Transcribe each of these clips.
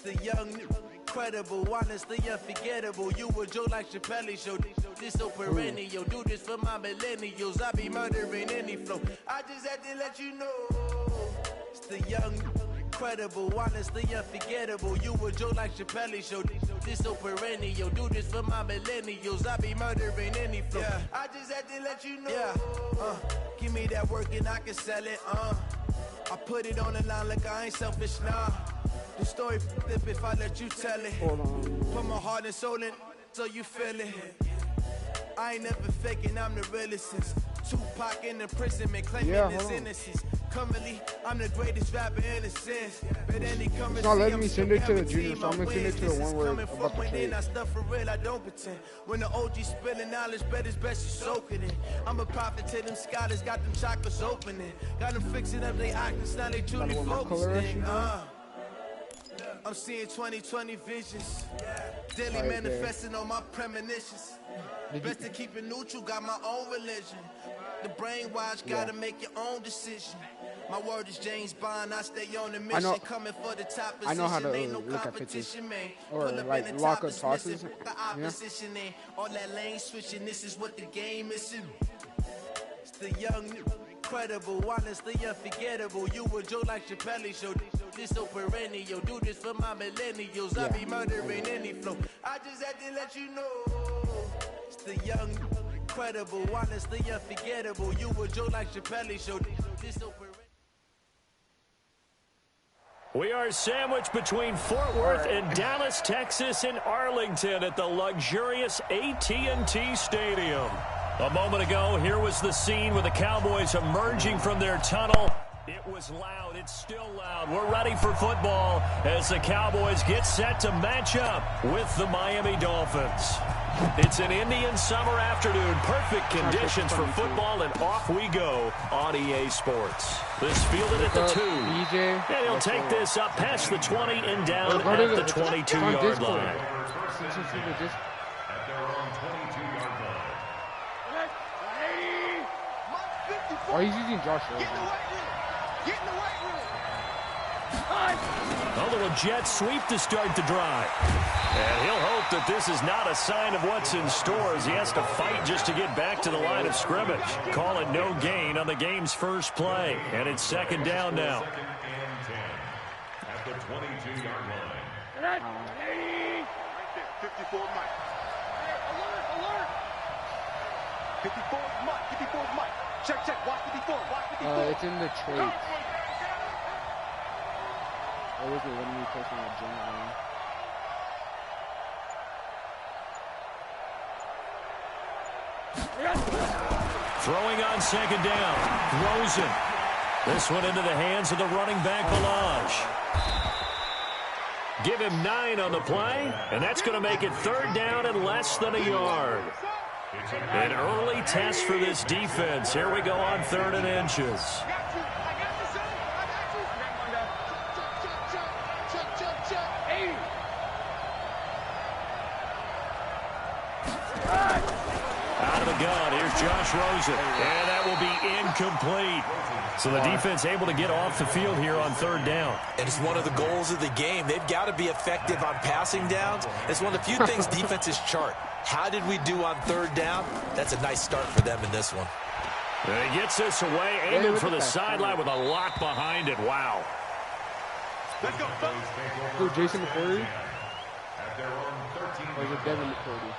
The young, incredible, honestly unforgettable. You a Joe like Chappelle show. This so perennial. Do this for my millennials. I be murdering any flow. I just had to let you know. It's the young, incredible, honestly unforgettable. You a Joe like Chappelle show. This so perennial. Do this for my millennials. I be murdering any flow. Yeah. I just had to let you know. Yeah. Give me that work and I can sell it. I put it on the line like I ain't selfish, nah. The story flip if I let you tell it. Put my heart and soul in so you feel it. I ain't never faking, I'm the realest since Tupac in the imprisonment claiming his innocence. Currently, I'm the greatest rapper in a sense. But any currency, it's not letting me send it to the junior, so I'm gonna send it to the one where it's about to trade. I stuff for real, I don't pretend. When the OG spilling knowledge, bet it's best you soak it in. I'm a prophet to them scholars, got them chakras opening. Got them fixing up they actors, now they truly focusing. I'm seeing 2020 visions. Daily manifesting on my premonitions. Best to keep it neutral, got my own religion. The brainwash, gotta make your own decision. My word is James Bond, I stay on the mission. Coming for the top position. I know how to ain't no look at pitches. Or like lock up tosses. The opposition in all that lane switching, this is what the game is. It's the young, incredible, honestly unforgettable. You a Joe like Chappelle show. This so perennial. Do this for my millennials. I be murdering any flow. I just had to let you know. It's the young, incredible, honestly unforgettable. You a Joe like Chappelle show. This so perennial. We are sandwiched between Fort Worth and Dallas, Texas, and Arlington at the luxurious AT&T Stadium. A moment ago, here was the scene with the Cowboys emerging from their tunnel. It was loud. It's still loud. We're ready for football as the Cowboys get set to match up with the Miami Dolphins. It's an Indian summer afternoon. Perfect conditions for football, and off we go on EA Sports. This fielded at the 2. And he'll take this up past the 20 and down at the 22-yard line. Oh, he's using Josh Rosen. A little jet sweep to start the drive. And he'll hope that this is not a sign of what's in store as he has to fight just to get back to the line of scrimmage. Call it no gain on the game's first play. And it's second down now. At the 22-yard line. 54 Mike. Alert! 54 Mike. Check. Watch 54. It's in the trade. Or was it when we posting a general? Throwing on second down. Rosen. This one into the hands of the running back, Balaj. Give him 9 on the play, and that's going to make it third down and less than a yard. An early test for this defense. Here we go on 3rd and inches. Out of the gun, here's Josh Rosen, and that will be incomplete. So the defense able to get off the field here on 3rd down. And it's one of the goals of the game. They've got to be effective on passing downs. It's one of the few things defenses chart. How did we do on 3rd down? That's a nice start for them in this one. And he gets this away, aiming for the sideline with a lock behind it. Wow. Let's go, folks. Who, Jason McCourty? Or is it Devin McCourty?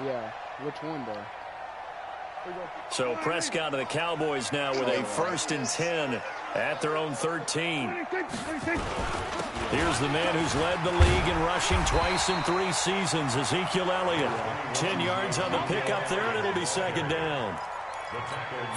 Yeah, which one, though? So Prescott and the Cowboys now with a 1st and 10 at their own 13. Here's the man who's led the league in rushing twice in 3 seasons, Ezekiel Elliott. 10 yards on the pickup there, and it'll be second down.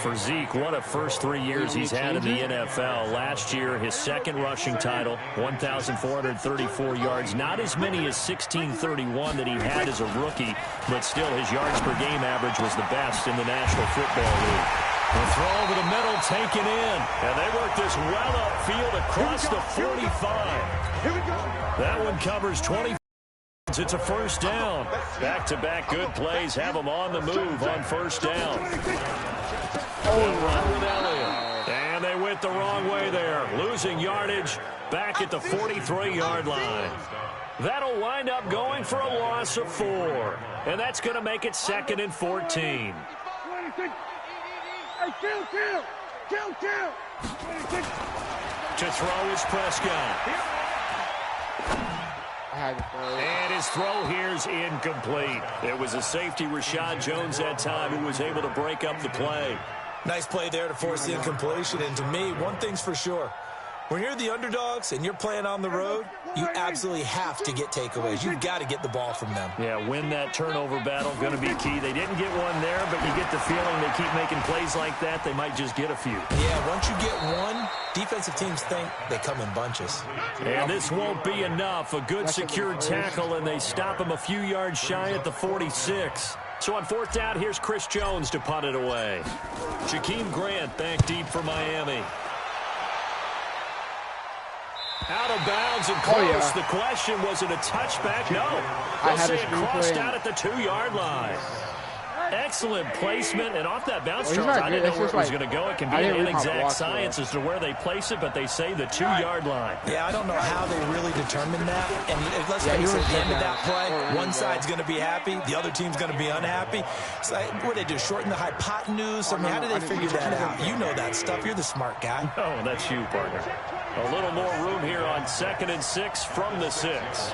For Zeke, what a first 3 years he's had in the NFL. Last year, his 2nd rushing title, 1,434 yards. Not as many as 1,631 that he had as a rookie, but still his yards per game average was the best in the National Football League. The throw over the middle taken in, and they work this well upfield across the 45. That one covers 20. It's a first down. Back-to-back good plays have them on the move on 1st down. Run with Elliott. And they went it the wrong way there. Losing yardage back at the 43-yard line. That'll wind up going for a loss of 4. And that's going to make it 2nd and 14. To throw is Prescott. And his throw here's incomplete. It was a safety, Rashad Jones, that time, who was able to break up the play. Nice play there to force the incompletion. And to me, one thing's for sure. When you're the underdogs and you're playing on the road, you absolutely have to get takeaways. You've got to get the ball from them. Yeah, win that turnover battle, going to be key. They didn't get one there, but you get the feeling they keep making plays like that, they might just get a few. Yeah, once you get one, defensive teams think they come in bunches. And this won't be enough. A good secured tackle, and they stop him a few yards shy at the 46. So on 4th down, here's Chris Jones to punt it away. Jakeem Grant back deep for Miami. Out of bounds and close. The question, was it a touchback? No. They'll say it crossed out at the 2-yard line. Excellent placement, and off that bounce, Charles, I didn't know where it was going to go. It can be an inexact science as to where they place it, but they say the 2-yard line. Yeah, I don't know how they really determined that. And let's face it, at the end of that play, one side's going to be happy, the other team's going to be unhappy. So what do they do, shorten the hypotenuse? I mean, how do they figure that out? You know that stuff. You're the smart guy. Oh, that's you, partner. A little more room here on 2nd and 6 from the 6.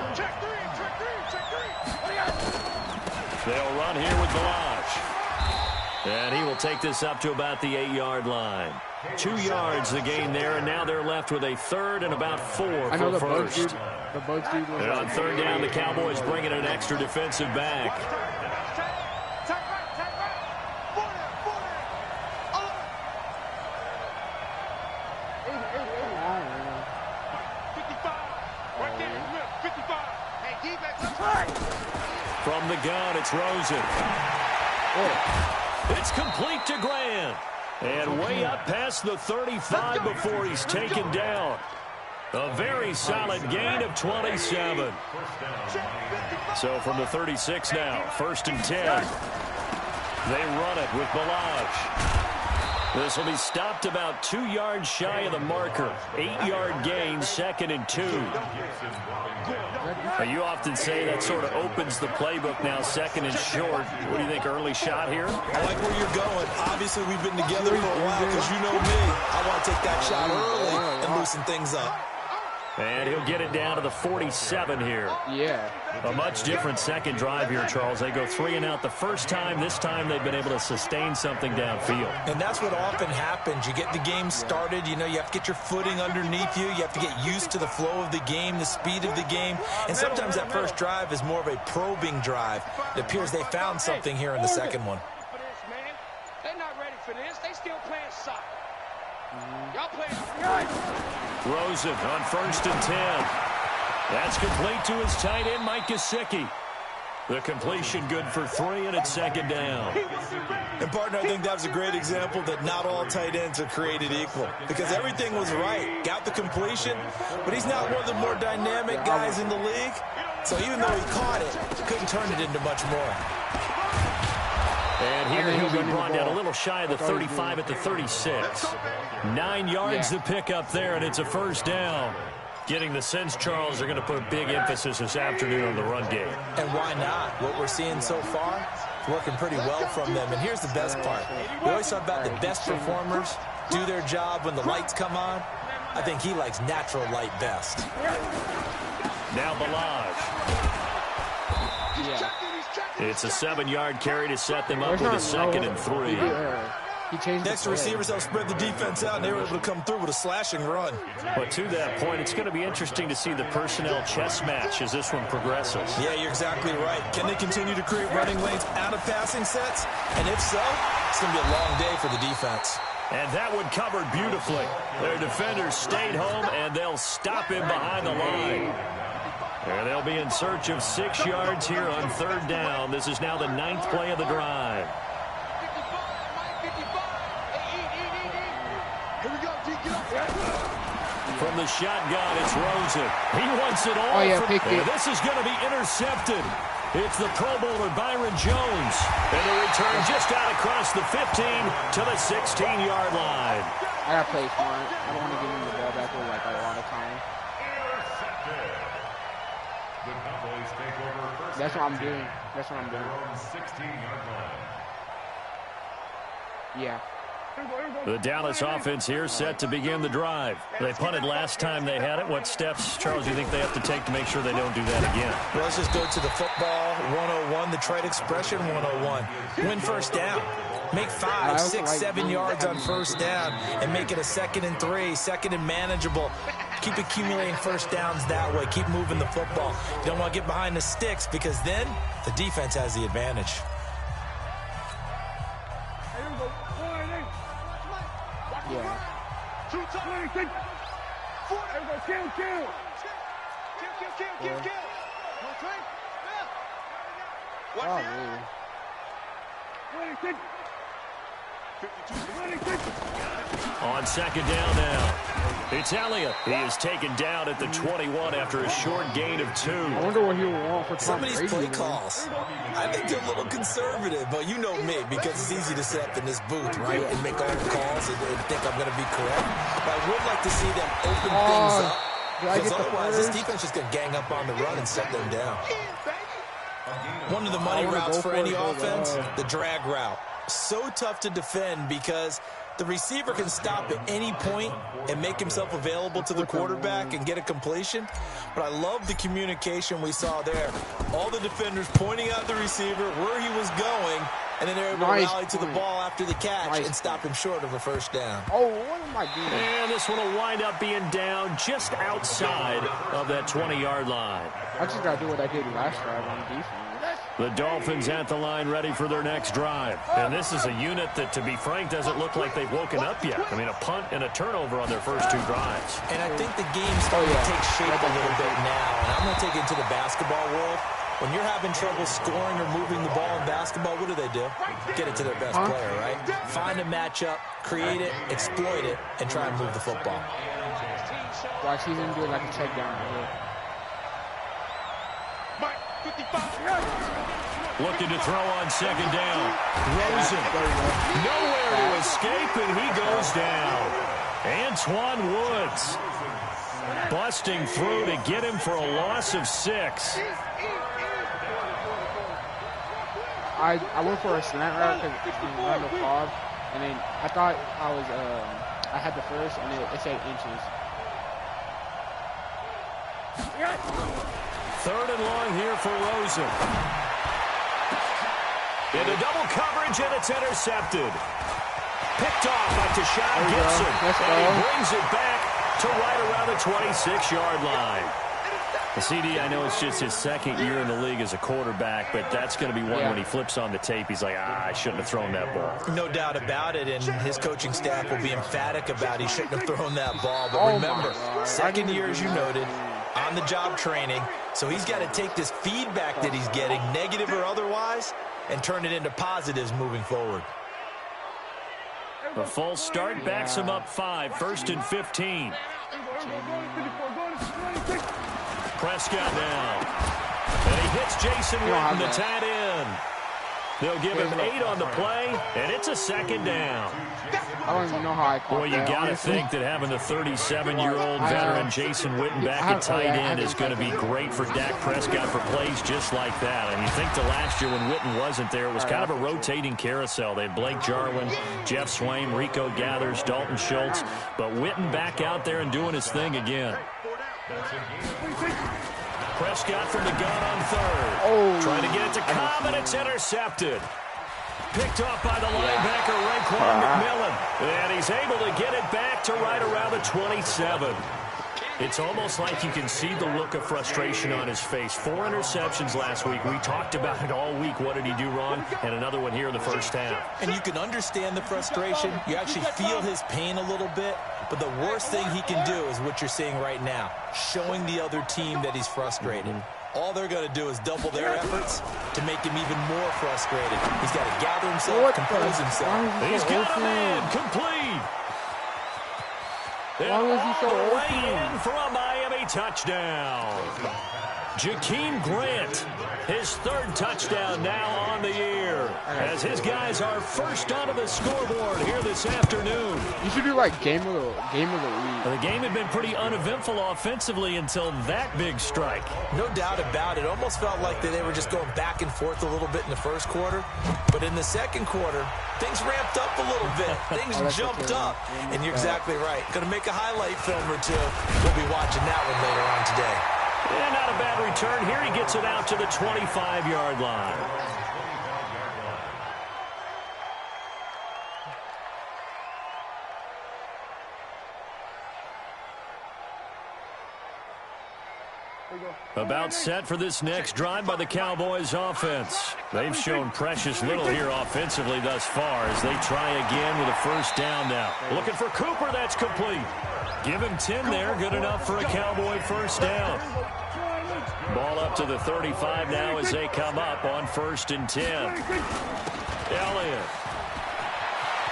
They'll run here with Balaj. And he will take this up to about the 8-yard line. 2 yards the gain there, and now they're left with a 3rd and about 4 for first. And on 3rd down, the Cowboys bring in an extra defensive back. From the gun, it's Rosen. It's complete to Grant. And way up past the 35 before he's taken down. A very solid gain of 27. So from the 36 now, 1st and 10. They run it with Balaj. This will be stopped about 2 yards shy of the marker. 8-yard gain, 2nd and 2. You often say that sort of opens the playbook now, 2nd and short. What do you think, early shot here? I like where you're going. Obviously, we've been together for a while because you know me. I want to take that shot early and loosen things up. And he'll get it down to the 47 here. Yeah. A much different second drive here, Charles. They go 3 and out the first time. This time they've been able to sustain something downfield. And that's what often happens. You get the game started. You know, you have to get your footing underneath you. You have to get used to the flow of the game, the speed of the game. And sometimes that first drive is more of a probing drive. It appears they found something here in the second one. They're not ready for this. They still playing soccer. Y'all playing. Rosen on 1st and 10. That's complete to his tight end, Mike Gesicki. The completion good for 3, and it's 2nd down. And, partner, I think that was a great example that not all tight ends are created equal. Because everything was right. Got the completion, but he's not one of the more dynamic guys in the league. So even though he caught it, couldn't turn it into much more. And here he'll be brought down a little shy of the 35 at the 36. 9 yards to pick up there, and it's a 1st down. Getting the sense, Charles, they're going to put a big emphasis this afternoon on the run game. And why not? What we're seeing so far is working pretty well from them. And here's the best part. We always talk about the best performers do their job when the lights come on. I think he likes natural light best. Now Balaj. It's a 7-yard carry to set them up with a 2nd and 3. Next receivers help spread the defense out, and they were able to come through with a slashing run. But to that point, it's going to be interesting to see the personnel chess match as this one progresses. Yeah, you're exactly right. Can they continue to create running lanes out of passing sets? And if so, it's going to be a long day for the defense. And that one covered beautifully. Their defenders stayed home, and they'll stop him behind the line. And they'll be in search of 6 yards here on 3rd down. This is now the 9th play of the drive. From the shotgun, it's Rosen. He wants it all. And this is going to be intercepted. It's the Pro Bowler Byron Jones. And the return just out across the 15 to the 16-yard line. I gotta play smart. I don't want to give him the ball back with like a lot of time. That's what I'm doing. That's what I'm doing. Yeah. The Dallas offense here set to begin the drive. They punted last time they had it. What steps, Charles, do you think they have to take to make sure they don't do that again? Well, let's just go to the football 101, the trite expression 101. Win first down. Make 5, 6, 7 yards on first down and make it a 2nd and 3, 2nd and manageable. Keep accumulating first downs that way. Keep moving the football. You don't want to get behind the sticks because then the defense has the advantage. Yeah. Oh, man. On second down now. It's Elliott. He is taken down at the 21 after a short gain of 2. I wonder what he'll want for Some of these play calls, I think they're a little conservative, but you know me, because it's easy to sit up in this booth, right, and make all the calls and think I'm going to be correct. But I would like to see them open things up, because otherwise this defense is going to gang up on the run and set them down. One of the money routes for any offense, the drag route. So tough to defend because the receiver can stop at any point and make himself available to the quarterback and get a completion. But I love the communication we saw there. All the defenders pointing out the receiver where he was going, and then they're able to rally to the ball after the catch and stop him short of a first down. Oh, what am I doing? And this one will wind up being down just outside of that 20-yard line. I just got to do what I did last drive on defense. The Dolphins at the line ready for their next drive. And this is a unit that, to be frank, doesn't look like they've woken up yet. I mean, a punt and a turnover on their first 2 drives. And I think the game's starting to take shape a little bit now. And I'm going to take it into the basketball world. When you're having trouble scoring or moving the ball in basketball, what do? Get it to their best player, right? Find a matchup, create it, exploit it, and try and move the football. Watch, he's going to do like a check down right here. Looking to throw on second down. Rosen. Nowhere to escape, and he goes down. Antoine Woods busting through to get him for a loss of 6. I went for a slant route because around the pod, and then I thought I had the first, and it said inches. 3rd and long here for Rosen. Into double coverage, and it's intercepted. Picked off by Tashawn Gibson. And he brings it back to right around the 26-yard line. The CD, I know it's just his 2nd year in the league as a quarterback, but that's going to be one when he flips on the tape. He's like, I shouldn't have thrown that ball. No doubt about it, and his coaching staff will be emphatic about he shouldn't have thrown that ball. But remember, 2nd year, as you noted, on-the-job training, so he's got to take this feedback that he's getting, negative or otherwise, and turn it into positives moving forward. The false start backs him up 5, 1st and 15. Prescott now. And he hits Jason Witten, the tight end. They'll give him 8 on the play, and it's a 2nd down. I don't even know how I caught Boy, you got to think that having the 37-year-old veteran Jason Witten back at tight end is going to be great for Dak Prescott for plays just like that. And you think the last year when Witten wasn't there, it was kind of a rotating carousel. They had Blake Jarwin, Jeff Swaim, Rico Gathers, Dalton Schultz. But Witten back out there and doing his thing again. Prescott from the gun on 3rd. Trying to get it to Cobb, and it's intercepted. Picked off by the linebacker, Raekwon McMillan. And he's able to get it back to right around the 27. It's almost like you can see the look of frustration on his face. 4 interceptions last week. We talked about it all week. What did he do wrong? And another one here in the first half. And you can understand the frustration. You actually feel his pain a little bit. But the worst thing he can do is what you're seeing right now, showing the other team that he's frustrated. All they're going to do is double their efforts to make him even more frustrated. He's got to gather himself, compose himself. He's got a man complete. Why was he so open? In from Miami a touchdown. Jakeem Grant, his third touchdown now on the year, as his guys are first onto the scoreboard here this afternoon. You should do like game of the week. The game had been pretty uneventful offensively until that big strike. No doubt about it. Almost felt like they were just going back and forth a little bit in the first quarter. But in the second quarter, things ramped up a little bit. Things jumped up. And you're exactly right. Going to make a highlight film or two. We'll be watching that one later on today. Yeah, not a bad return here. He gets it out to the 25-yard line. About set for this next drive by the Cowboys offense. They've shown precious little here offensively thus far as they try again with a first down now. Looking for Cooper, that's complete. Give him 10 there, good enough for a Cowboy first down. Ball up to the 35 now as they come up on 1st and 10. Elliott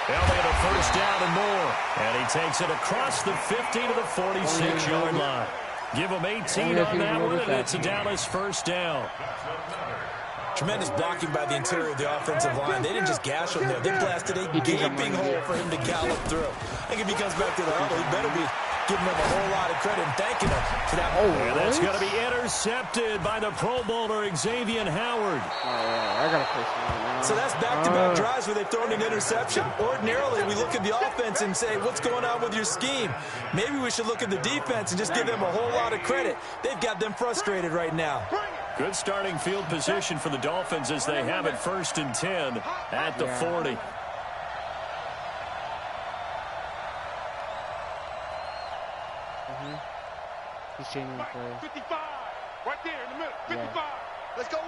a first down and more. And he takes it across the 50 to the 46-yard line. Give him 18 on that one, and it's a Dallas first down. Tremendous blocking by the interior of the offensive line. They didn't just gash him there. They blasted a gaping hole for him to gallop through. I think if he comes back to the huddle, he better be giving them a whole lot of credit and thanking them for that. And that's going to be intercepted by the Pro Bowler, Xavier Howard. I got to play some. So that's back-to-back drives where they've thrown an interception. Ordinarily, we look at the offense and say, what's going on with your scheme? Maybe we should look at the defense and just give them a whole lot of credit. They've got them frustrated right now. Good starting field position for the Dolphins as they have it 1st and 10 at the 40. He's changing the play. 55, right there in the middle. 55. Let's go.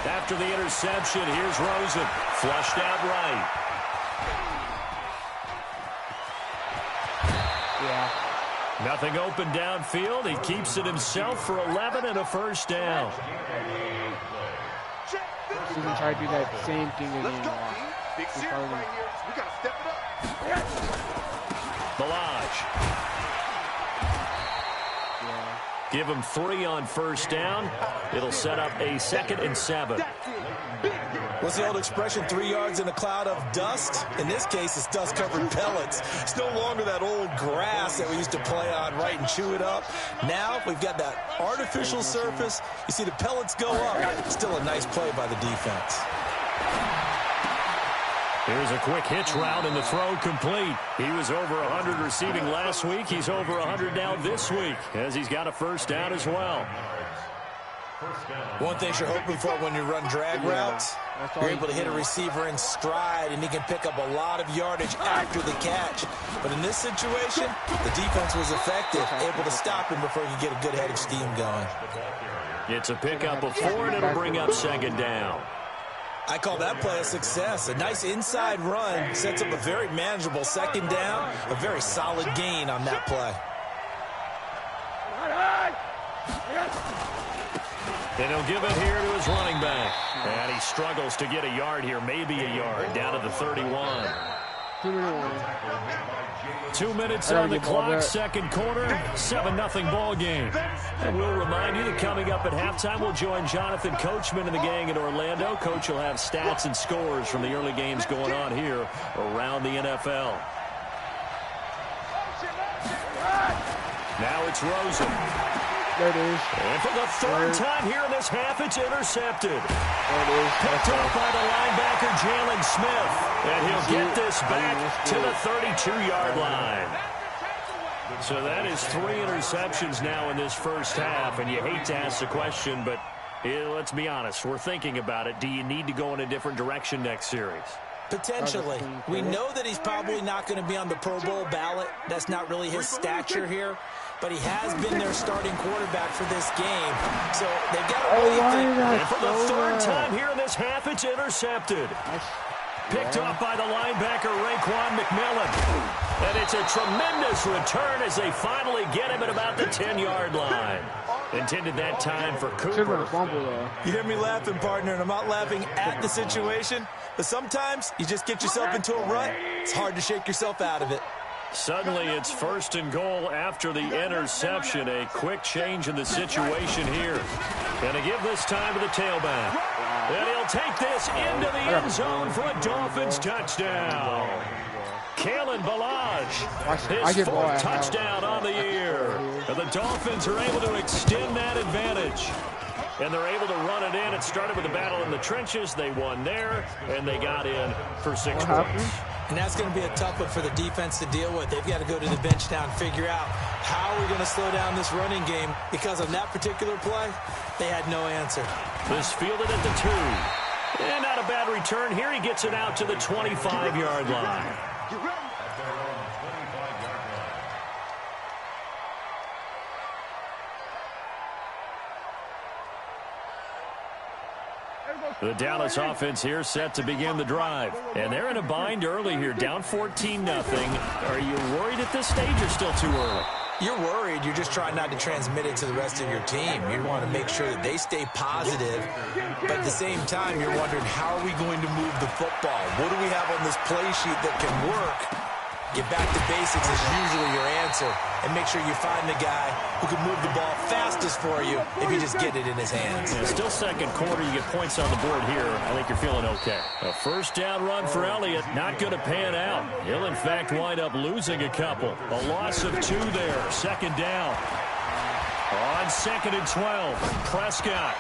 After the interception, here's Rosen. Flushed out right. Yeah. Nothing open downfield. He keeps it himself for 11 and a first down. He's going to try to do that same thing again. Big series right here. We got to step it up. Balaj. Give him 3 on first down. It'll set up a 2nd and 7. What's the old expression, 3 yards in a cloud of dust? In this case, it's dust-covered pellets. It's no longer that old grass that we used to play on, right, and chew it up. Now we've got that artificial surface. You see the pellets go up. Still a nice play by the defense. Here's a quick hitch route, and the throw complete. He was over 100 receiving last week. He's over 100 now this week, as he's got a first down as well. One thing you're hoping for when you run drag routes, you're able to hit a receiver in stride, and he can pick up a lot of yardage after the catch. But in this situation, the defense was effective, able to stop him before he could get a good head of steam going. It's a pickup of 4, and it'll bring up 2nd down. I call that play a success. A nice inside run sets up a very manageable 2nd down, a very solid gain on that play. And he'll give it here to his running back. And he struggles to get a yard here, maybe a yard, down to the 31. 2 minutes on the clock, second quarter, 7-0 ball game. And we'll remind you that coming up at halftime, we'll join Jonathan Coachman and the gang in Orlando. Coach will have stats and scores from the early games going on here around the NFL. Now it's Rosen. There it is. And for the third time here in this half, it's intercepted. There it is. Picked up by the linebacker, Jalen Smith. And he'll get this back to the 32-yard line. So that is 3 interceptions now in this first half. And you hate to ask the question, but let's be honest. We're thinking about it. Do you need to go in a different direction next series? Potentially. We know that he's probably not going to be on the Pro Bowl ballot. That's not really his stature here. But he has been their starting quarterback for this game. So they've got to really think. And for the third time here in this half, it's intercepted. Picked off by the linebacker, Raekwon McMillan. And it's a tremendous return as they finally get him at about the 10-yard line. Intended that time for Cooper. You hear me laughing, partner, and I'm not laughing at the situation. But sometimes you just get yourself into a rut. It's hard to shake yourself out of it. Suddenly, it's 1st and goal after the interception. A quick change in the situation here. Going to give this time to the tailback. And he'll take this into the end zone for a Dolphins touchdown. Kalen Ballage, his 4th touchdown on the year. And the Dolphins are able to extend that advantage. And they're able to run it in. It started with a battle in the trenches. They won there, and they got in for 6 points. And that's going to be a tough one for the defense to deal with. They've got to go to the bench now and figure out how are we going to slow down this running game. Because on that particular play, they had no answer. This fielded at the 2. And not a bad return. Here he gets it out to the 25-yard line. The Dallas offense here set to begin the drive. And they're in a bind early here, down 14-0. Are you worried at this stage or still too early? You're worried. You're just trying not to transmit it to the rest of your team. You want to make sure that they stay positive. But at the same time, you're wondering, how are we going to move the football? What do we have on this play sheet that can work? Get back to basics is usually your answer. And make sure you find the guy who can move the ball fastest for you if you just get it in his hands. Yeah, still second quarter. You get points on the board here. I think you're feeling okay. A 1st down run for Elliott. Not going to pan out. He'll, in fact, wind up losing a couple. A loss of 2 there. 2nd down. On 2nd and 12. Prescott.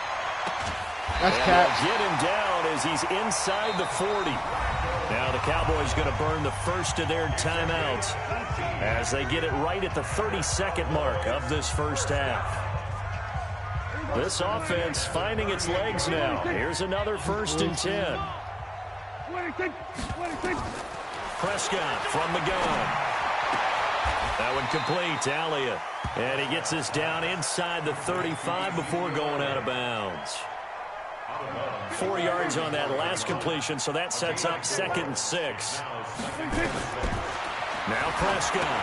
That's catch. Get him down as he's inside the 40. Now the Cowboys going to burn the first of their timeouts as they get it right at the 32nd mark of this first half. This offense finding its legs now. Here's another 1st and 10. Prescott from the gun. That one complete to Elliott. And he gets this down inside the 35 before going out of bounds. 4 yards on that last completion, so that sets up 2nd and 6. Now Prescott.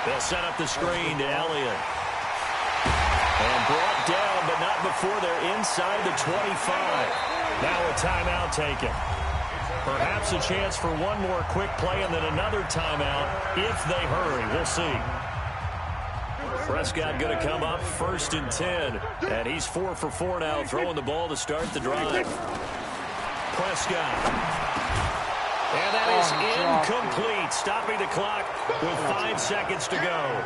They'll set up the screen to Elliott. And brought down, but not before they're inside the 25. Now a timeout taken. Perhaps a chance for one more quick play and then another timeout if they hurry. We'll see. Prescott going to come up 1st and 10. And he's 4 for 4 now, throwing the ball to start the drive. Prescott. And that is incomplete, stopping the clock with 5 seconds to go.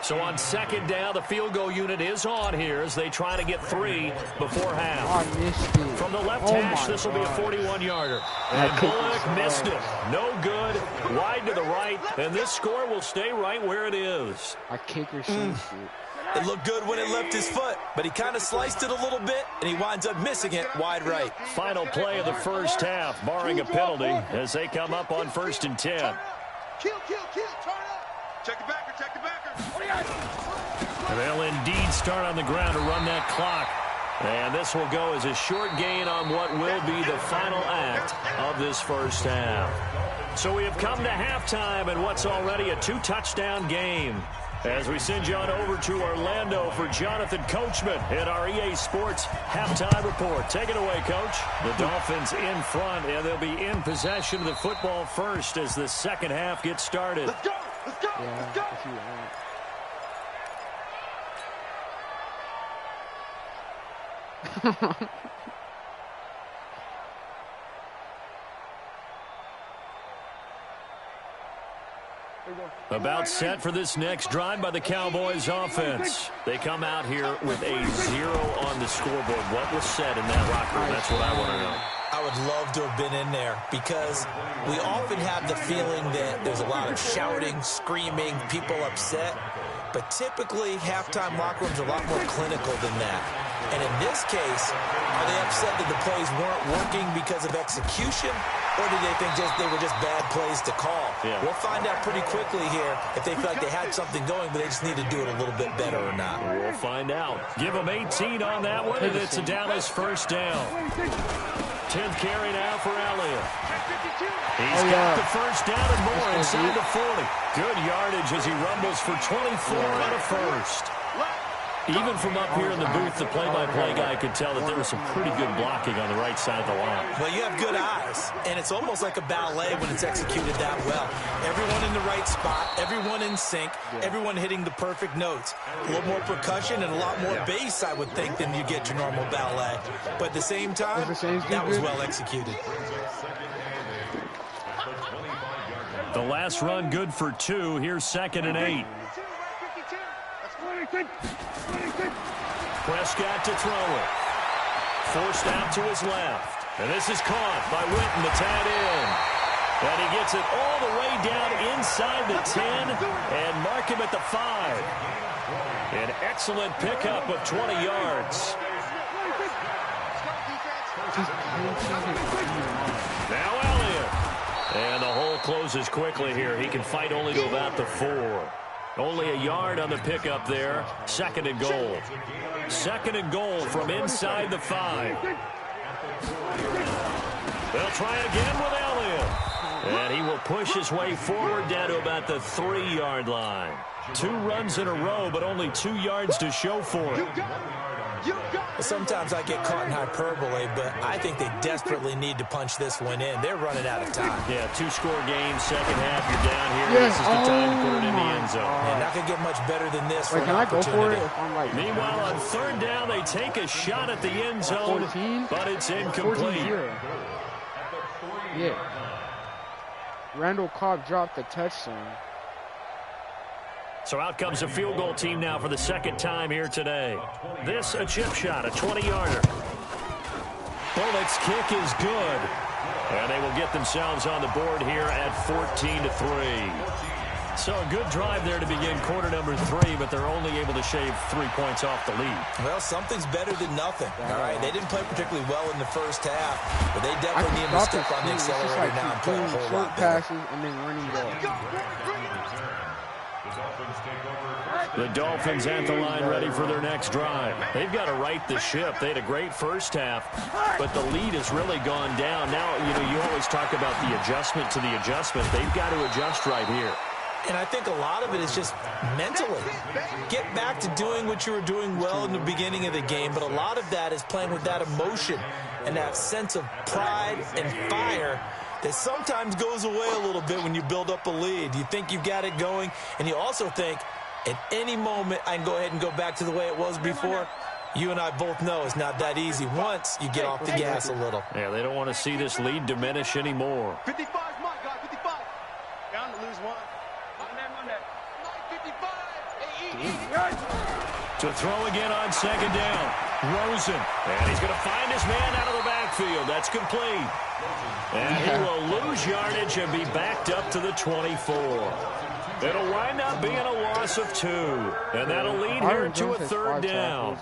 So on 2nd down, the field goal unit is on here as they try to get 3 before half. From the left hash, this will be a 41-yarder. And Bullock missed it. No good. Wide to the right. And this score will stay right where it is. A kicker shoot. It looked good when it left his foot, but he kind of sliced it a little bit, and he winds up missing it wide right. Final play of the first half, barring a penalty, as they come up on 1st and 10. Turn up. Check the backer, check the backer. They'll indeed start on the ground to run that clock. And this will go as a short gain on what will be the final act of this first half. So we have come to halftime in what's already a 2-touchdown game. As we send you on over to Orlando for Jonathan Coachman in our EA Sports Halftime Report. Take it away, Coach. The Dolphins in front, and they'll be in possession of the football first as the second half gets started. Let's go, let's go, let's go. About set for this next drive by the Cowboys offense. They come out here with a 0 on the scoreboard. What was said in that locker room? That's what I want to know. I would love to have been in there because we often have the feeling that there's a lot of shouting, screaming, people upset. But typically, halftime locker rooms are a lot more clinical than that. And in this case, are they upset that the plays weren't working because of execution? Or do they think they were just bad plays to call? Yeah. We'll find out pretty quickly here if they feel like they had something going, but they just need to do it a little bit better or not. We'll find out. Give them 18 on that one, and it's a Dallas first down. 10th carry now for Elliott. He's got the first down and more inside the 40. Good yardage as he rumbles for 24 on a first. Even from up here in the booth, the play-by-play guy could tell that there was some pretty good blocking on the right side of the line. Well, you have good eyes, and it's almost like a ballet when it's executed that well. Everyone in the right spot, everyone in sync, everyone hitting the perfect notes. A little more percussion and a lot more bass, I would think, than you get your normal ballet. But at the same time, that was well executed. The last run good for 2. Here's 2nd and 8. Prescott to throw it. Forced out to his left. And this is caught by Witten, the tight end. And he gets it all the way down inside the 10 and mark him at the 5. An excellent pickup of 20 yards. Now Elliott. And the hole closes quickly here. He can fight only to about the 4. Only a yard on the pickup there. 2nd and goal. 2nd and goal from inside the 5. They'll try again with Elliott. And he will push his way forward down to about the 3-yard line. 2 runs in a row, but only 2 yards to show for it. Sometimes I get caught in hyperbole, but I think they desperately need to punch this one in. They're running out of time. Yeah, 2-score game, second half, you're down here. This is the time to put it in the end zone. And not going to get much better than this. Wait, can I go for it? If I'm like, meanwhile, on 3rd down, they take a shot at the end zone, 14? but it's incomplete. Yeah. Randall Cobb dropped the touchdown. So out comes a field goal team now for the 2nd time here today. This a chip shot, a 20-yarder. Bullock's kick is good. And they will get themselves on the board here at 14-3. So a good drive there to begin quarter number 3, but they're only able to shave 3 points off the lead. Well, something's better than nothing. All right, they didn't play particularly well in the first half, but they definitely need to step on the accelerator now and play a whole lot better. Passes and then running ball. The Dolphins at the line ready for their next drive. They've got to right the ship. They had a great first half, but the lead has really gone down. Now, you always talk about the adjustment to the adjustment. They've got to adjust right here. And I think a lot of it is just mentally. Get back to doing what you were doing well in the beginning of the game, but a lot of that is playing with that emotion and that sense of pride and fire that sometimes goes away a little bit when you build up a lead. You think you've got it going, and you also think, at any moment, I can go ahead and go back to the way it was before. You and I both know it's not that easy once you get off the gas a little. Yeah, they don't want to see this lead diminish anymore. 55 is mine, guys. 55. Down to lose 1. Run that. 55. To throw again on 2nd down. Rosen. And he's going to find his man out of the backfield. That's complete. And he will lose yardage and be backed up to the 24. It'll wind up being a loss of 2. And that'll lead here to a 3rd down.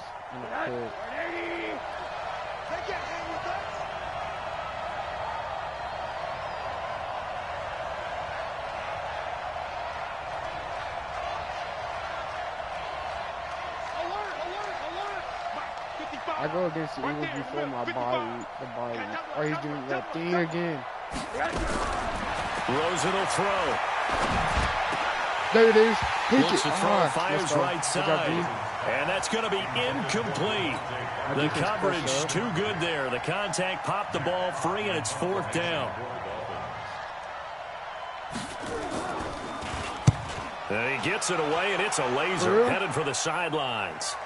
I go against the Eagles before the bye week. Or he's doing that thing again. Rosen will throw. There it is. Looks to throw, fires right side. And that's going to be incomplete. The coverage too good there. The contact popped the ball free, and it's 4th down. And he gets it away, and it's a laser headed for the sidelines.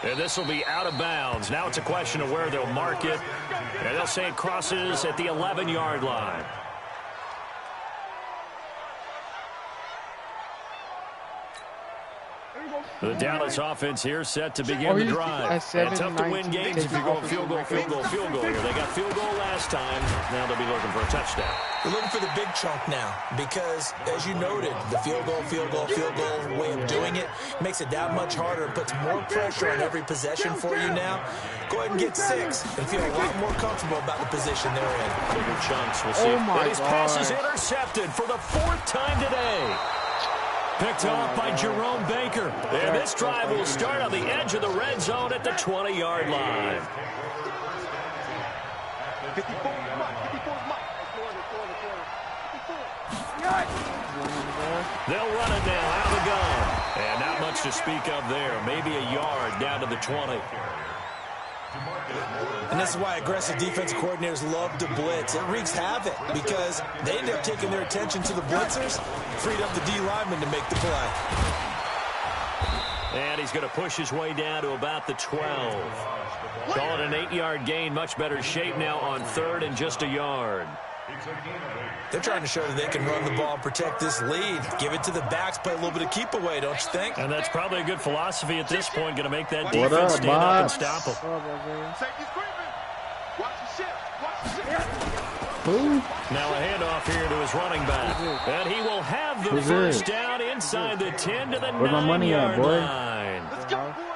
And this will be out of bounds. Now it's a question of where they'll mark it. And they'll say it crosses at the 11-yard line. The Dallas offense here set to begin the drive. And tough to win games if you go field goal here. They got field goal last time. Now they'll be looking for a touchdown. They're looking for the big chunk now because, as you noted, the field goal way of doing it makes it that much harder and puts more pressure on every possession for you now. Go ahead and get 6 and feel a lot more comfortable about the position they're in. Bigger chunks. We'll see. And his pass is intercepted for the 4th time today. Picked off by Jerome Baker. And this drive will start on the edge of the red zone at the 20-yard line. 54 They'll run it now out of the gun. And not much to speak of there. Maybe a yard down to the 20. And this is why aggressive defensive coordinators love to blitz. It wreaks havoc because they end up taking their attention to the blitzers, freed up the D lineman to make the play. And he's going to push his way down to about the 12. Call it an 8-yard gain. Much better shape now on 3rd and just a yard. They're trying to show that they can run the ball and protect this lead. Give it to the backs, play a little bit of keep away, don't you think? And that's probably a good philosophy at this point. Going to make that defense stand up and stop them. Now a handoff here to his running back. And he will have the first down inside the 10 to the 9-yard line.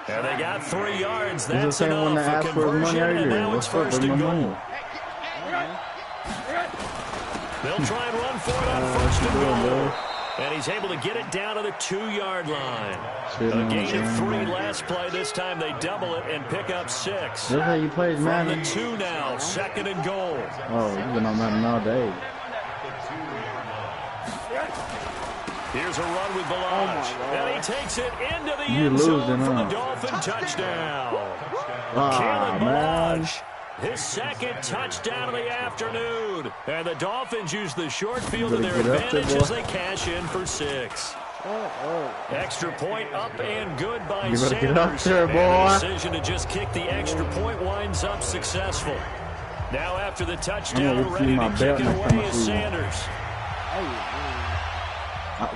And they got 3 yards. That's enough for conversion, and now it's 1st and goal. They'll try and run for it on 1st and goal. And he's able to get it down to the 2-yard line. A gain of 3 last play. This time they double it and pick up 6. That's how you play, man. From the 2 now, 2nd and goal. Oh, you've been on Madden all day. Here's a run with Balaj. And he takes it into the end zone for the Dolphin touchdown. Kalen Balaj. His 2nd touchdown of the afternoon. And the Dolphins use the short field to their advantage as they cash in for 6. Extra point up and good by Sanders. Get up there, boy. And the decision to just kick the extra point winds up successful. Now after the touchdown, ready to kick it away is Sanders.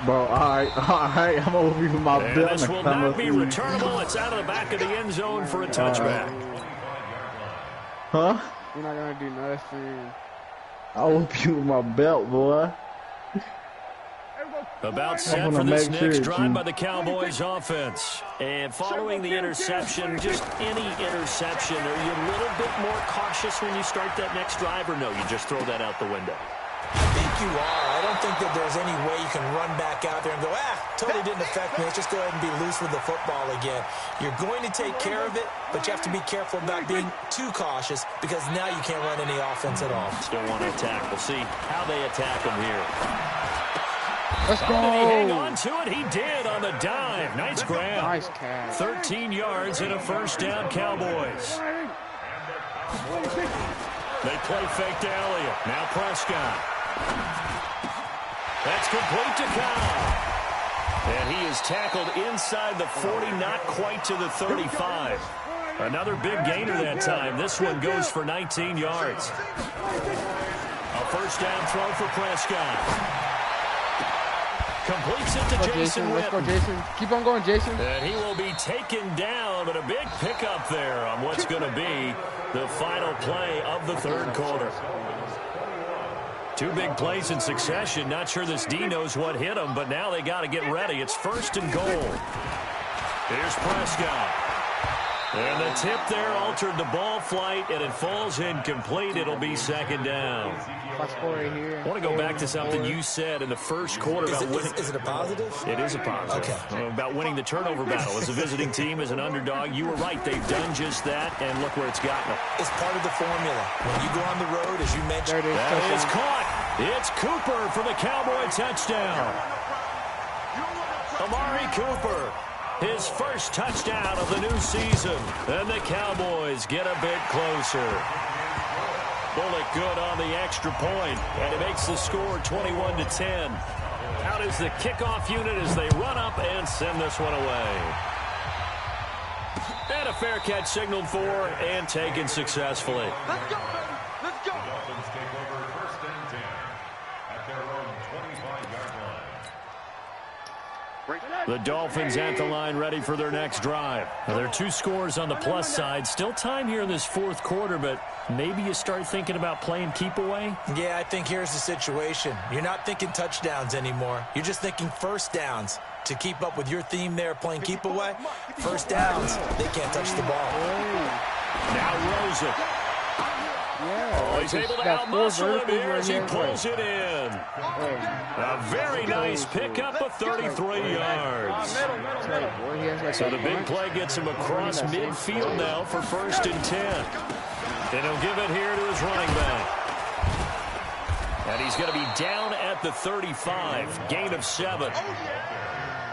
Bro, all right, I'm going to be with my belt. And this will not be returnable. It's out of the back of the end zone for a touchback. Huh? You're not going to do nothing. I will be with my belt, boy. About set for this next drive by the Cowboys offense. And following the interception, just any interception, are you a little bit more cautious when you start that next drive, or no, you just throw that out the window? I think you are. I don't think that there's any way you can run back out there and go, totally didn't affect me. Let's just go ahead and be loose with the football again. You're going to take care of it, but you have to be careful about being too cautious because now you can't run any offense at all. Still want to attack. We'll see how they attack him here. Let's go. Did he hang on to it? He did on the dive. Nice grab. Nice catch. 13 yards and a 1st down, Cowboys. They play fake to Elliott. Now Prescott. That's complete to Kyle. And he is tackled inside the 40, not quite to the 35. Another big gainer that time. This one goes for 19 yards. A 1st down throw for Prescott. Completes it to Jason Witten. Let's go, Jason. Keep on going, Jason. And he will be taken down, but a big pickup there on what's going to be the final play of the 3rd quarter. 2 big plays in succession. Not sure this D knows what hit him, but now they got to get ready. It's 1st and goal. Here's Prescott. And the tip there altered the ball flight, and it falls incomplete. It'll be 2nd down. I want to go back to something you said in the 1st quarter about winning. Is it a positive? It is a positive. Okay. About winning the turnover battle. As a visiting team, as an underdog, you were right. They've done just that, and look where it's gotten them. It's part of the formula. When you go on the road, as you mentioned. That is caught. It's Cooper for the Cowboy touchdown. Amari Cooper. His 1st touchdown of the new season. And the Cowboys get a bit closer. Bullock good on the extra point, and it makes the score 21-10. Out is the kickoff unit as they run up and send this one away. And a fair catch signaled for and taken successfully. Let's go, baby. Let's go. Dolphins take over 1st and 10 at their own 25-yard line. The Dolphins at the line ready for their next drive. Now, there are 2 scores on the plus side. Still time here in this 4th quarter, but maybe you start thinking about playing keep away? Yeah, I think here's the situation. You're not thinking touchdowns anymore. You're just thinking 1st downs. To keep up with your theme there, playing keep away, 1st downs, they can't touch the ball. Now Rosen. Oh, he's able to out-muscle him here as he pulls it in. A very nice pickup of 33 yards. So the big play gets him across midfield now for 1st and 10. And he'll give it here to his running back. And he's going to be down at the 35. Gain of 7.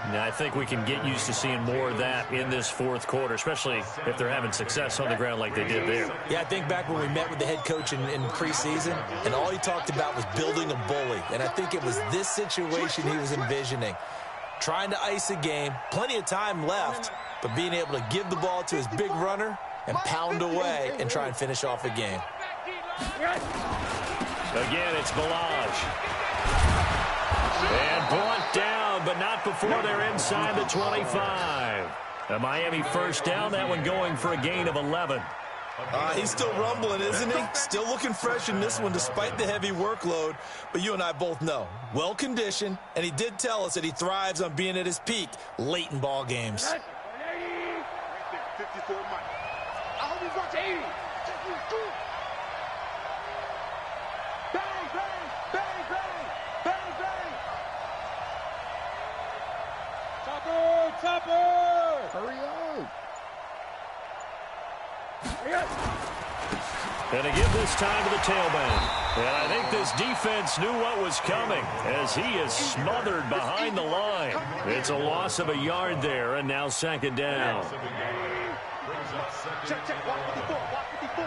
Now, I think we can get used to seeing more of that in this fourth quarter, especially if they're having success on the ground like they did there. Yeah, I think back when we met with the head coach in preseason, and all he talked about was building a bully. And I think it was this situation he was envisioning. Trying to ice a game, plenty of time left, but being able to give the ball to his big runner and pound away and try and finish off a game. Again, it's Balaj. And brought down, but not before they're inside the 25. A Miami first down, that one going for a gain of 11. He's still rumbling, isn't he? Still looking fresh in this one despite the heavy workload. But you and I both know, well-conditioned, and he did tell us that he thrives on being at his peak late in ball games. 54 Mike. I hope he's watching 80. Bang, bang, bang, bang, bang, bang. Chopper, chopper. Hurry up. And to give this time to the tailback. And I think this defense knew what was coming as he is smothered behind the line. It's a loss of a yard there, and now second down. Check, check, watch 54, watch 54.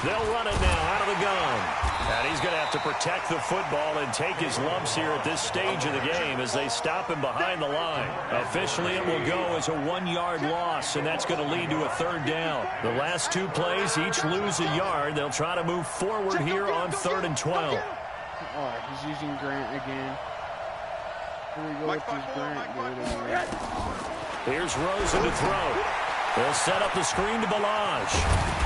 They'll run it now out of the gun. And he's going to have to protect the football and take his lumps here at this stage of the game as they stop him behind the line. Officially, it will go as a 1-yard loss, and that's going to lead to a third down. The last two plays each lose a yard. They'll try to move forward here on 3rd and 12. Oh, he's using Grant again. Here we go with this Grant, dude. Here's Rosen to throw. They'll set up the screen to Balaj.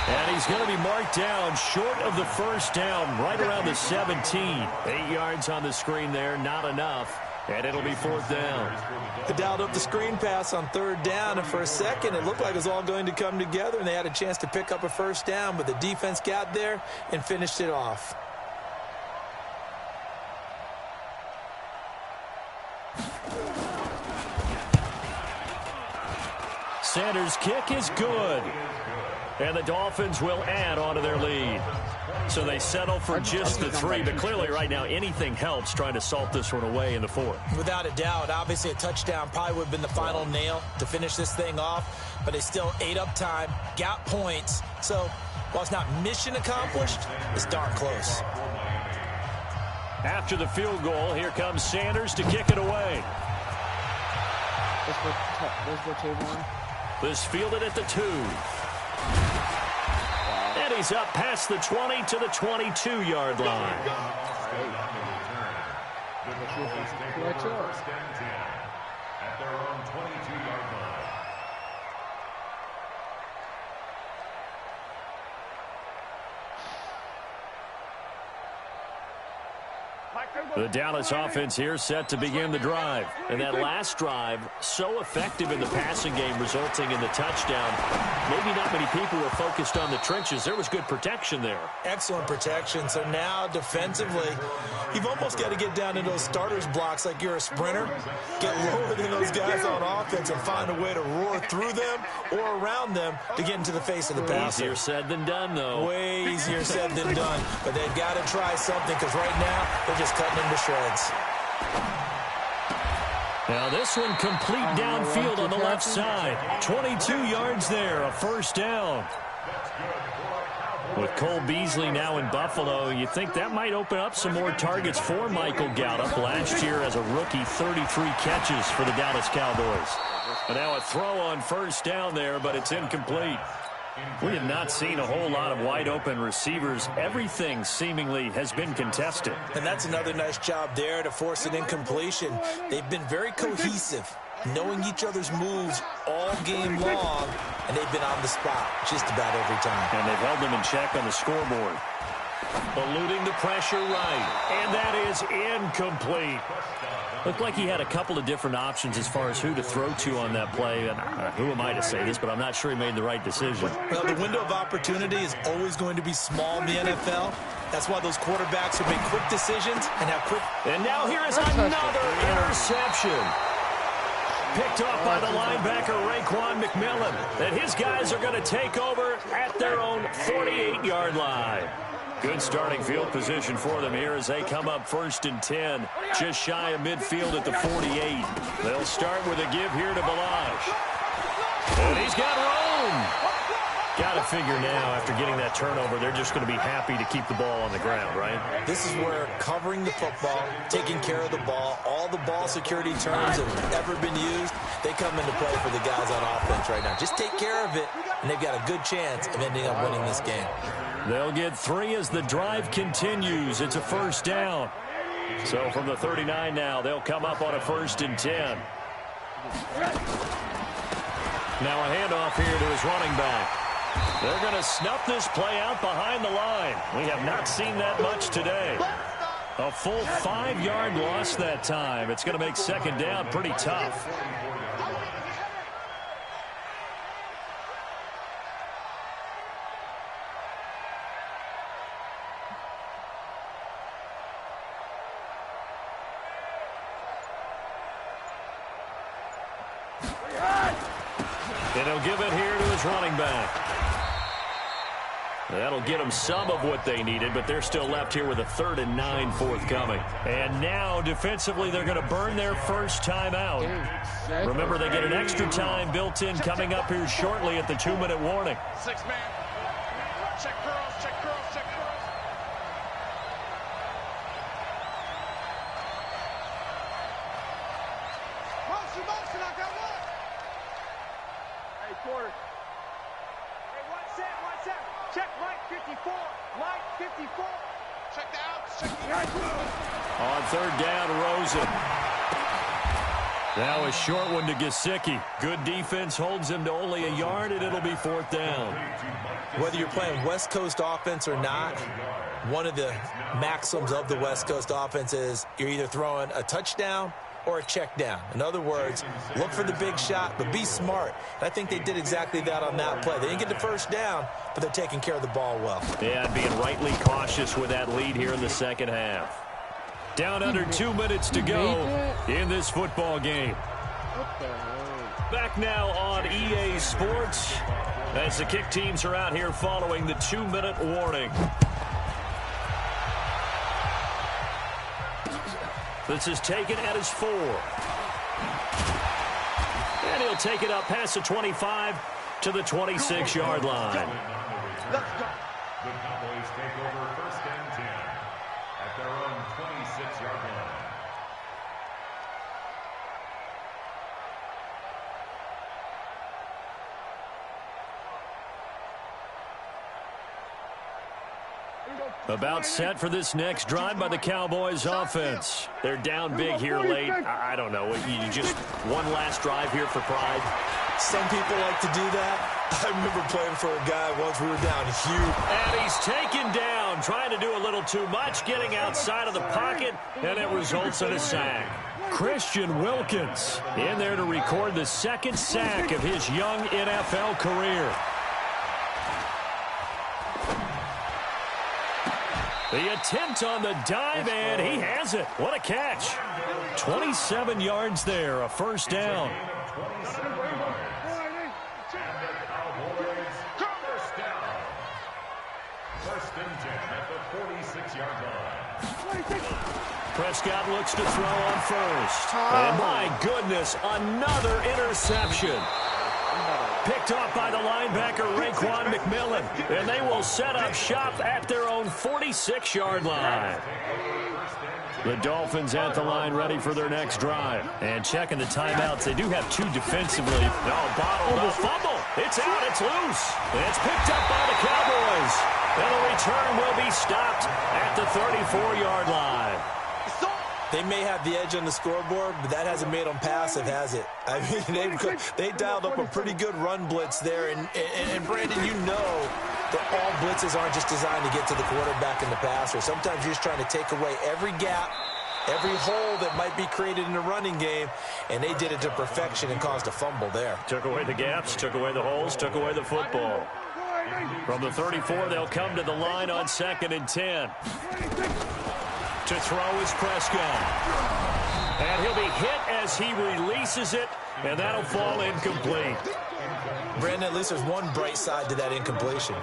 And he's going to be marked down short of the first down, right around the 17. 8 yards on the screen there, not enough. And it'll be 4th down. They dialed up the screen pass on 3rd down, and for a second it looked like it was all going to come together, and they had a chance to pick up a first down, but the defense got there and finished it off. Sanders' kick is good. And the Dolphins will add on to their lead. So they settle for just the 3, but clearly right now anything helps trying to salt this one away in the 4th. Without a doubt, obviously a touchdown probably would have been the final nail to finish this thing off, but they still ate up time, got points. So while it's not mission accomplished, it's darn close. After the field goal, here comes Sanders to kick it away. Let's go table one. This fielded at the 2. And he's up past the 20 to the 22-yard line. First and 10 at their own 22-yard line. The Dallas offense here set to begin the drive. And that last drive, so effective in the passing game, resulting in the touchdown. Maybe not many people were focused on the trenches. There was good protection there. Excellent protection. So now defensively, you've almost got to get down to those starters blocks like you're a sprinter. Get lower than those guys on offense and find a way to roar through them or around them to get into the face of the passer. Easier said than done, though. Way easier said than done. But they've got to try something because right now they're just cutting them to shreds. Now this one complete downfield on the left side. 22 yards there, a first down. With Cole Beasley now in Buffalo, you think that might open up some more targets for Michael Gallup. Last year as a rookie, 33 catches for the Dallas Cowboys. And now a throw on first down there, but it's incomplete. We have not seen a whole lot of wide-open receivers. Everything seemingly has been contested. And that's another nice job there to force an incompletion. They've been very cohesive, knowing each other's moves all game long, and they've been on the spot just about every time. And they've held them in check on the scoreboard. Eluding the pressure right, and that is incomplete. Looked like he had a couple of different options as far as who to throw to on that play. And who am I to say this, but I'm not sure he made the right decision. Well, the window of opportunity is always going to be small in the NFL. That's why those quarterbacks who make quick decisions and have quick... And now here is another interception. Picked off by the linebacker, Raekwon McMillan. And his guys are going to take over at their own 48-yard line. Good starting field position for them here as they come up 1st and 10, just shy of midfield at the 48. They'll start with a give here to Balaj. And he's got room. Got to figure now, after getting that turnover, they're just going to be happy to keep the ball on the ground, right? This is where covering the football, taking care of the ball, all the ball security terms that have ever been used, they come into play for the guys on offense right now. Just take care of it, and they've got a good chance of ending up winning this game. They'll get 3 as the drive continues. It's a 1st down. So from the 39 now, they'll come up on a 1st and 10. Now a handoff here to his running back. They're going to snuff this play out behind the line. We have not seen that much today. A full 5-yard loss that time. It's going to make 2nd down pretty tough. And he'll give it here to his running back. That'll get them some of what they needed, but they're still left here with a 3rd and 9 forthcoming. And now, defensively, they're going to burn their first time out. Remember, they get an extra time built in coming up here shortly at the 2-minute warning. 6-man. Check curls, check curls, check curls. Motion, I got one. Hey, quarter. Hey, 1 set. Check Mike 54. Mike 54. Check the outs. Check the outs. On 3rd down, Rosen. Now a short one to Gesicki. Good defense holds him to only a yard, and it'll be 4th down. Whether you're playing West Coast offense or not, one of the maxims of the West Coast offense is you're either throwing a touchdown or a check down. In other words, look for the big shot, but be smart. And I think they did exactly that on that play. They didn't get the 1st down, but they're taking care of the ball well. Yeah, and being rightly cautious with that lead here in the 2nd half. Down under 2 minutes to go in this football game. Back now on EA Sports as the kick teams are out here following the 2-minute warning. This is taken at his 4. And he'll take it up past the 25 to the 26-yard line. The Cowboys take over 1st and 10 at their own 26-yard line. About set for this next drive by the Cowboys offense. They're down big here late. I don't know. You just one last drive here for pride. Some people like to do that. I remember playing for a guy once we were down huge. And he's taken down, trying to do a little too much, getting outside of the pocket, and it results in a sack. Christian Wilkins in there to record the 2nd sack of his young NFL career. The attempt on the dive, and he has it. What a catch. 27 yards there, a 1st down. Prescott looks to throw on 1st. And my goodness, another interception. Picked off by the linebacker, Raekwon McMillan. And they will set up shop at their own 46-yard line. The Dolphins at the line ready for their next drive. And checking the timeouts, they do have 2 defensively. No, bottled up. Fumble. It's out. It's loose. And it's picked up by the Cowboys. And the return will be stopped at the 34-yard line. They may have the edge on the scoreboard, but that hasn't made them passive, has it? I mean, they dialed up a pretty good run blitz there. And Brandon, you know that all blitzes aren't just designed to get to the quarterback and the passer. Sometimes you're just trying to take away every gap, every hole that might be created in the running game, and they did it to perfection and caused a fumble there. Took away the gaps, took away the holes, took away the football. From the 34, they'll come to the line on 2nd and 10. To throw is Prescott. And he'll be hit as he releases it And that'll fall incomplete. Brandon, at least there's one bright side to that incompletion.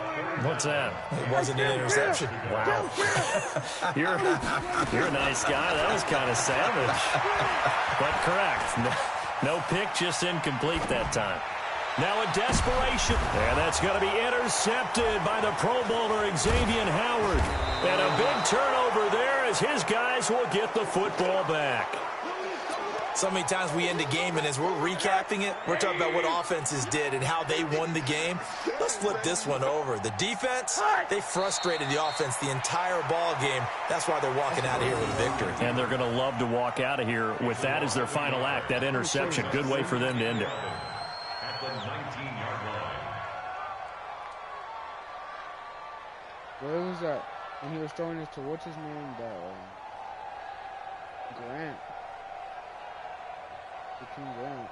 What's that? It wasn't an interception. Wow. You're a nice guy. That was kind of savage. But correct. No pick, just incomplete that time. Now a desperation. And that's going to be intercepted by the Pro Bowler, Xavier Howard. And a big turnover there as his guys will get the football back. So many times we end a game, and as we're recapping it, we're talking about what offenses did and how they won the game. Let's flip this one over. The defense, they frustrated the offense the entire ball game. That's why they're walking out of here with a victory. And they're going to love to walk out of here with that as their final act, that interception. Good way for them to end it. At the 19-yard line. Where was that? When he was throwing it to what's his name? Grant. Grant.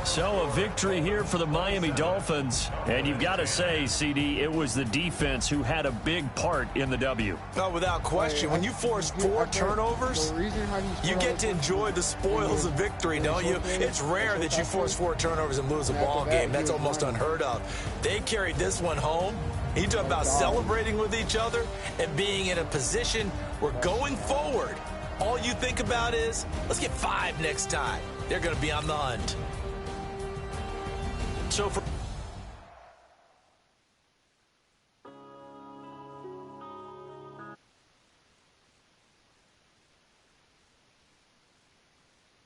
So a victory here for the Miami Dolphins. And you've got to say, CD, it was the defense who had a big part in the W. No, without question. When you force 4 turnovers, you get to enjoy the spoils of victory, don't you? It's rare that you force 4 turnovers and lose a ball game. That's almost unheard of. They carried this one home. You talk about celebrating with each other and being in a position where going forward, all you think about is, let's get 5 next time. They're going to be on the hunt. So for